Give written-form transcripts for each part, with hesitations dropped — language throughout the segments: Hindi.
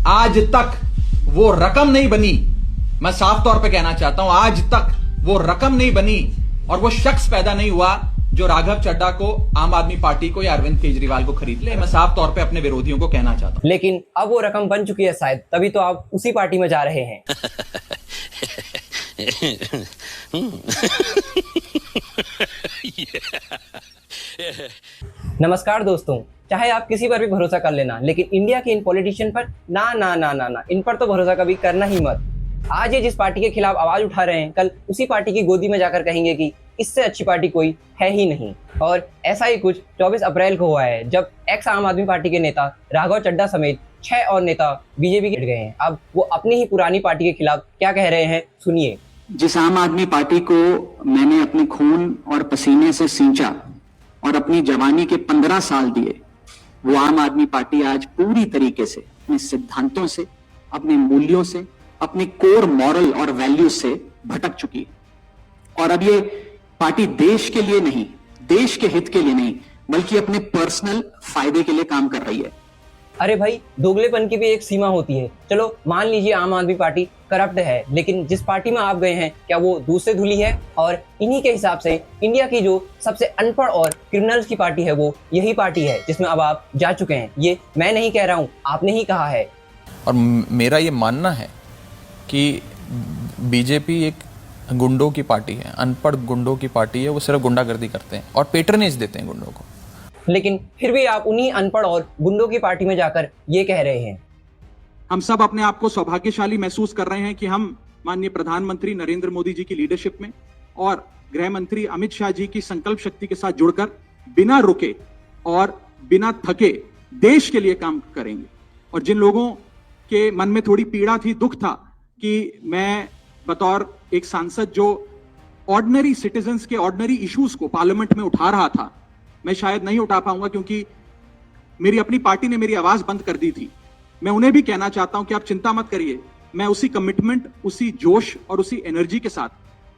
आज तक वो रकम नहीं बनी। मैं साफ तौर पे कहना चाहता हूं, आज तक वो रकम नहीं बनी और वो शख्स पैदा नहीं हुआ जो राघव चड्ढा को, आम आदमी पार्टी को या अरविंद केजरीवाल को खरीद ले। मैं साफ तौर पे अपने विरोधियों को कहना चाहता हूं। लेकिन अब वो रकम बन चुकी है शायद, तभी तो आप उसी पार्टी में जा रहे हैं। नमस्कार दोस्तों, चाहे आप किसी पर भी भरोसा कर लेना, लेकिन इंडिया के इन पॉलिटिशियन पर ना ना ना ना ना, इन पर तो भरोसा कभी करना ही मत। आज ये जिस पार्टी के खिलाफ आवाज उठा रहे हैं, कल उसी पार्टी की गोदी में जाकर कहेंगे कि इससे अच्छी पार्टी कोई है ही नहीं। और ऐसा ही कुछ 24 अप्रैल को हुआ है, जब एक्स आम आदमी पार्टी के नेता राघव चड्ढा समेत 6 और नेता बीजेपी के गए हैं। अब वो अपनी ही पुरानी पार्टी के खिलाफ क्या कह रहे हैं, सुनिए। जिस आम आदमी पार्टी को मैंने अपने खून और पसीने से सींचा और अपनी जवानी के 15 साल दिए, वो आम आदमी पार्टी आज पूरी तरीके से अपने सिद्धांतों से, अपने मूल्यों से, अपने कोर मॉरल और वैल्यूज से भटक चुकी है। और अब ये पार्टी देश के लिए नहीं, देश के हित के लिए नहीं, बल्कि अपने पर्सनल फायदे के लिए काम कर रही है। अरे भाई, दोगलेपन की भी एक सीमा होती है। चलो मान लीजिए आम आदमी पार्टी करप्ट है, लेकिन जिस पार्टी में आप गए हैं, क्या वो दूध से धुली है? और इन्हीं के हिसाब से इंडिया की जो सबसे अनपढ़ और क्रिमिनल्स की पार्टी है, वो यही पार्टी है जिसमें अब आप जा चुके हैं। ये मैं नहीं कह रहा हूँ, आपने ही कहा है। और मेरा ये मानना है कि बीजेपी एक गुंडों की पार्टी है, अनपढ़ गुंडों की पार्टी है। वो सिर्फ गुंडागर्दी करते हैं और पेट्रनेज देते हैं गुंडों को। लेकिन फिर भी आप उन्हीं अनपढ़ और गुंडों की पार्टी में जाकर ये कह रहे हैं। हम सब अपने आप को सौभाग्यशाली महसूस कर रहे हैं कि हम माननीय प्रधानमंत्री नरेंद्र मोदी जी की लीडरशिप में और गृह मंत्री अमित शाह जी की संकल्प शक्ति के साथ जुड़कर बिना रुके और बिना थके देश के लिए काम करेंगे। और जिन लोगों के मन में थोड़ी पीड़ा थी, दुख था कि मैं बतौर एक सांसद जो ऑर्डिनरी सिटीजन्स के ऑर्डिनरी इश्यूज को पार्लियामेंट में उठा रहा था, मैं शायद नहीं उठा पाऊंगा क्योंकि मेरी अपनी पार्टी ने मेरी आवाज बंद कर दी थी। मैं उन्हें भी कहना चाहता हूं कि आप चिंता मत करिए, मैं उसी कमिटमेंट, उसी जोश और उसी एनर्जी के साथ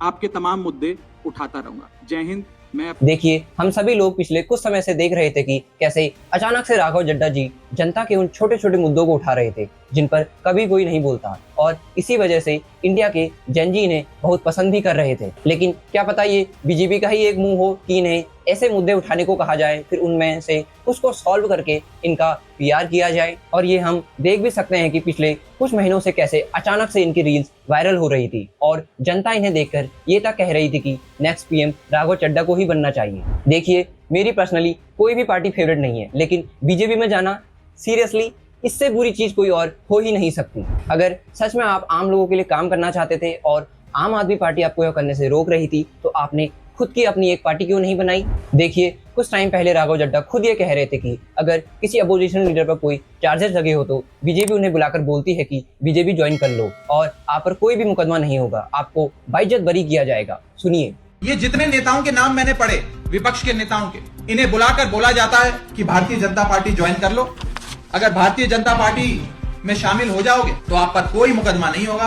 आपके तमाम मुद्दे उठाता रहूंगा। जय हिंद। देखिए, हम सभी लोग पिछले कुछ समय से देख रहे थे कि कैसे अचानक से राघव चड्ढा जी जनता के उन छोटे छोटे मुद्दों को उठा रहे थे जिन पर कभी कोई नहीं बोलता, और इसी वजह से इंडिया के जन जी इन्हें बहुत पसंद भी कर रहे थे। लेकिन क्या पता ये बीजेपी का ही एक मुंह हो कि इन्हें ऐसे मुद्दे उठाने को कहा जाए, फिर उनमें से उसको सॉल्व करके इनका पीआर किया जाए। और ये हम देख भी सकते हैं कि पिछले कुछ महीनों से कैसे अचानक से इनकी रील्स वायरल हो रही थी और जनता इन्हें देखकर ये तक कह रही थी कि नेक्स्ट पीएम राघव चड्ढा को ही बनना चाहिए। देखिए, मेरी पर्सनली कोई भी पार्टी फेवरेट नहीं है, लेकिन बीजेपी में जाना सीरियसली इससे बुरी चीज कोई और हो ही नहीं सकती। अगर सच में आप आम लोगों के लिए काम करना चाहते थे और आम आदमी पार्टी आपको यह करने से रोक रही थी, तो आपने खुद की अपनी एक पार्टी क्यों नहीं बनाई? देखिए, कुछ टाइम पहले राघव चड्ढा खुद ये कह रहे थे कि अगर किसी अपोजिशन लीडर पर कोई चार्जेस लगे हो तो बीजेपी उन्हें बुलाकर बोलती है कि बीजेपी ज्वाइन कर लो और आप पर कोई भी मुकदमा नहीं होगा, आपको बाइज्जत बरी किया जाएगा। सुनिए। ये जितने नेताओं के नाम मैंने पढ़े, विपक्ष के नेताओं के, इन्हें बुलाकर बोला जाता है कि भारतीय जनता पार्टी ज्वाइन कर लो। अगर भारतीय जनता पार्टी में शामिल हो जाओगे तो आप पर कोई मुकदमा नहीं होगा,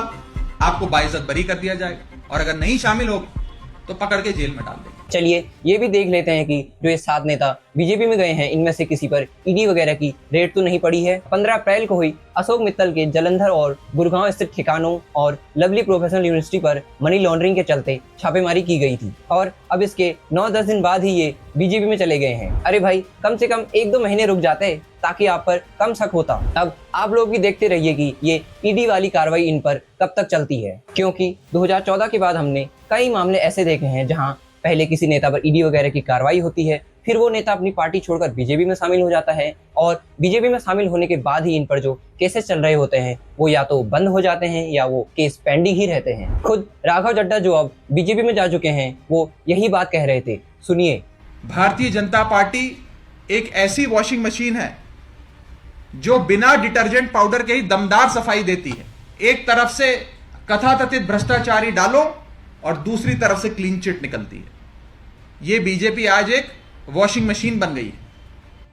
आपको बाइज्जत बरी कर दिया जाएगा, और अगर नहीं शामिल होगे तो पकड़ के जेल में डाल देंगे। चलिए ये भी देख लेते हैं कि जो ये 7 नेता बीजेपी में गए हैं, इनमें से किसी पर ईडी वगैरह की रेड तो नहीं पड़ी है। 15 अप्रैल को हुई अशोक मित्तल के जालंधर और गुड़गांव स्थित ठिकानों और लवली प्रोफेशनल यूनिवर्सिटी पर मनी लॉन्ड्रिंग के चलते छापेमारी की गई थी, और अब इसके 9-10 दिन बाद ही ये बीजेपी में चले गए हैं। अरे भाई, कम से कम 1-2 महीने रुक जाते ताकि आप पर कम शक होता। अब आप लोग भी देखते रहिए कि ये ईडी वाली कार्रवाई इन पर कब तक चलती है, क्योंकि 2014 के बाद हमने कई मामले ऐसे देखे हैं जहां पहले किसी नेता पर ईडी वगैरह की कार्रवाई होती है, फिर वो नेता अपनी पार्टी छोड़कर बीजेपी में शामिल हो जाता है, और बीजेपी में शामिल होने के बाद ही इन पर जो केसेस चल रहे होते हैं वो या तो बंद हो जाते हैं या वो केस पेंडिंग ही रहते हैं। खुद राघव चड्ढा जो अब बीजेपी में जा चुके हैं, वो यही बात कह रहे थे। सुनिए। भारतीय जनता पार्टी एक ऐसी वॉशिंग मशीन है जो बिना डिटर्जेंट पाउडर के ही दमदार सफाई देती है। एक तरफ से कथाकथित भ्रष्टाचारी डालो और दूसरी तरफ से क्लीन चिट निकलती है। ये बीजेपी आज एक वॉशिंग मशीन बन गई है।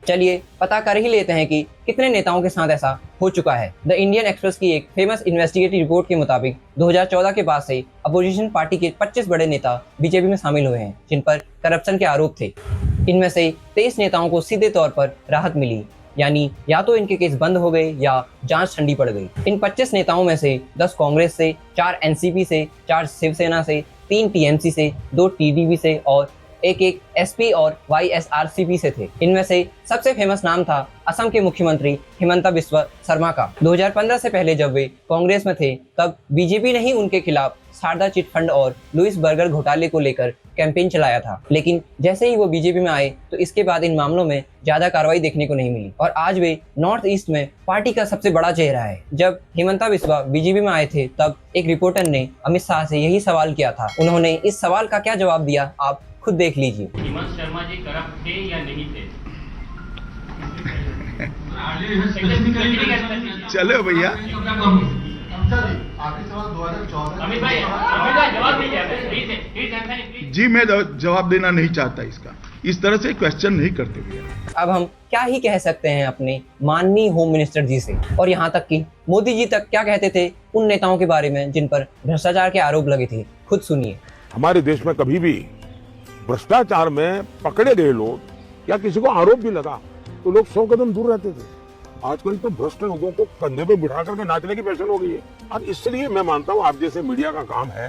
चलिए पता कर ही लेते हैं कि कितने नेताओं के साथ ऐसा हो चुका है। द इंडियन एक्सप्रेस की एक फेमस इन्वेस्टिगेटिव रिपोर्ट के मुताबिक 2014 के बाद से अपोजिशन पार्टी के 25 बड़े नेता बीजेपी में शामिल हुए हैं जिन पर करप्शन के आरोप थे। इनमें से 23 नेताओं को सीधे तौर पर राहत मिली यानी या तो इनके केस बंद हो गए या जांच ठंडी पड़ गई। इन 25 नेताओं में से 10 कांग्रेस से, 4 एनसीपी से, 4 शिवसेना से, 3 टीएमसी से, 2 टीडीपी से और एक एसपी और वाईएसआरसीपी से थे। इनमें से सबसे फेमस नाम था असम के मुख्यमंत्री हिमंता बिस्वा शर्मा का। 2015 से पहले जब वे कांग्रेस में थे तब बीजेपी ने ही उनके खिलाफ शारदा चिट फंड और लुइस बर्गर घोटाले को लेकर कैंपेन चलाया था, लेकिन जैसे ही वो बीजेपी में आए तो इसके बाद इन मामलों में ज्यादा कार्रवाई देखने को नहीं मिली और आज वे नॉर्थ ईस्ट में पार्टी का सबसे बड़ा चेहरा है। जब हिमंता बिस्वा बीजेपी में आए थे तब एक रिपोर्टर ने अमित शाह से यही सवाल किया था। उन्होंने इस सवाल का क्या जवाब दिया आप खुद देख लीजिए। हेमंत शर्मा जी करप्ट थे या नहीं थे? चलो भैया, अमित भाई जवाब दीजिए। जी मैं जवाब देना नहीं चाहता इसका, इस तरह से क्वेश्चन नहीं करते भैया। अब हम क्या ही कह सकते हैं अपने माननीय होम मिनिस्टर जी से, और यहाँ तक कि मोदी जी तक क्या कहते थे उन नेताओं के बारे में जिन पर भ्रष्टाचार के आरोप लगे थे। खुद सुनिए। हमारे देश में कभी भी भ्रष्टाचार में पकड़े गए लोग या किसी को आरोप भी लगा तो लोग 100 कदम दूर रहते थे। आजकल तो भ्रष्ट लोगों को कंधे पे बिठा करके नाचने की फैशन हो गई है। और इसलिए मैं मानता हूँ आप जैसे मीडिया का काम है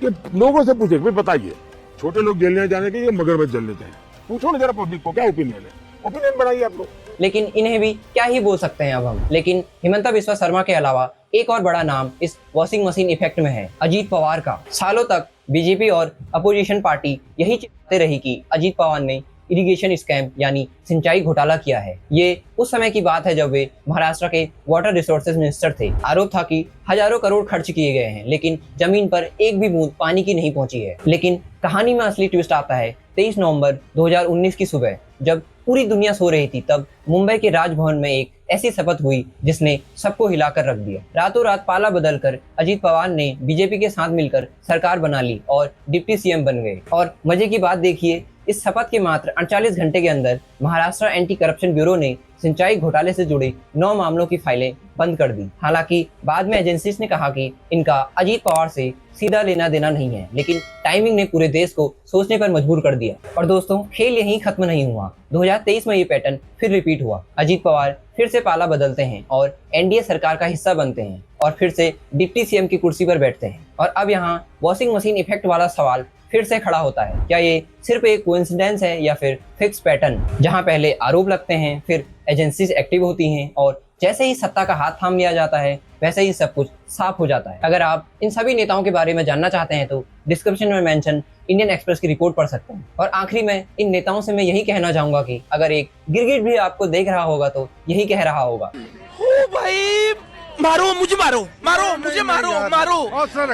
कि लोगों से पूछे, भाई बताइए छोटे लोग जेल नहीं जाने के ये मगरमच्छ जल लेते हैं, पूछो ना जरा पब्लिक को क्या ओपिनियन है, ओपिनियन बनाइए आप लोग। लेकिन इन्हें भी क्या ही बोल सकते हैं अब हम। लेकिन हिमंता बिस्वा शर्मा के अलावा एक और बड़ा नाम इस वॉशिंग मशीन इफेक्ट में है, अजीत पवार का। सालों तक बीजेपी और अपोजिशन पार्टी यही चाहते रही कि अजीत पवार ने इरिगेशन स्कैम यानी सिंचाई घोटाला किया है। ये उस समय की बात है जब वे महाराष्ट्र के वाटर रिसोर्सेज मिनिस्टर थे। आरोप था कि हजारों करोड़ खर्च किए गए हैं लेकिन जमीन पर एक भी बूंद पानी की नहीं पहुंची है। लेकिन कहानी में असली ट्विस्ट आता है 23 नवंबर 2019 की सुबह, जब पूरी दुनिया सो रही थी तब मुंबई के राजभवन में एक ऐसी शपथ हुई जिसने सबको हिलाकर रख दिया। रातों रात पाला बदलकर अजीत पवार ने बीजेपी के साथ मिलकर सरकार बना ली और डिप्टी सीएम बन गए। और मजे की बात देखिए, इस शपथ के मात्र 48 घंटे के अंदर महाराष्ट्र एंटी करप्शन ब्यूरो ने सिंचाई घोटाले से जुड़े 9 मामलों की फाइलें बंद कर दी। हालांकि बाद में एजेंसीज ने कहा कि इनका अजीत पवार से सीधा लेना देना नहीं है, लेकिन टाइमिंग ने पूरे देश को सोचने पर मजबूर कर दिया। और दोस्तों, खेल यहीं खत्म नहीं हुआ। 2023 में ये पैटर्न फिर रिपीट हुआ। अजीत पवार फिर से पाला बदलते हैं और एनडीए सरकार का हिस्सा बनते हैं और फिर से डिप्टी सीएम की कुर्सी पर बैठते हैं। और अब यहाँ वॉशिंग मशीन इफेक्ट वाला सवाल फिर से खड़ा होता है। क्या ये सिर्फ एक कोइंसिडेंस है या फिर फिक्स पैटर्न, जहां पहले आरोप लगते हैं, फिर एजेंसीज एक्टिव होती हैं और जैसे ही सत्ता का हाथ थाम लिया जाता है वैसे ही सब कुछ साफ हो जाता है। अगर आप इन सभी नेताओं के बारे में जानना चाहते हैं तो डिस्क्रिप्शन में मेंशन इंडियन एक्सप्रेस की रिपोर्ट पढ़ सकते हैं। और आखिरी में इन नेताओं से मैं यही कहना चाहूंगा कि अगर एक गिरगिट भी आपको देख रहा होगा तो यही कह रहा होगा, ओ भाई मारो मुझे, मारो मारो मुझे, मारो मारो।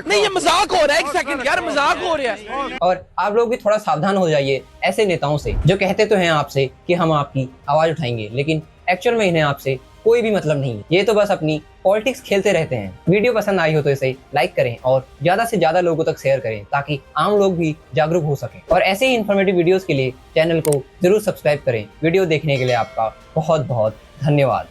नहीं, ये मजाक हो रहा है, एक सेकंड यार, मजाक हो रहा है। और आप लोग भी थोड़ा सावधान हो जाइए ऐसे नेताओं से जो कहते तो हैं आपसे कि हम आपकी आवाज उठाएंगे, लेकिन एक्चुअल में इन्हें आपसे कोई भी मतलब नहीं है। ये तो बस अपनी पॉलिटिक्स खेलते रहते हैं। वीडियो पसंद आई हो तो इसे लाइक करें और ज्यादा से ज्यादा लोगों तक शेयर करें ताकि आम लोग भी जागरूक हो सकें। और ऐसे ही इन्फॉर्मेटिव वीडियोस के लिए चैनल को जरूर सब्सक्राइब करें। वीडियो देखने के लिए आपका बहुत बहुत धन्यवाद।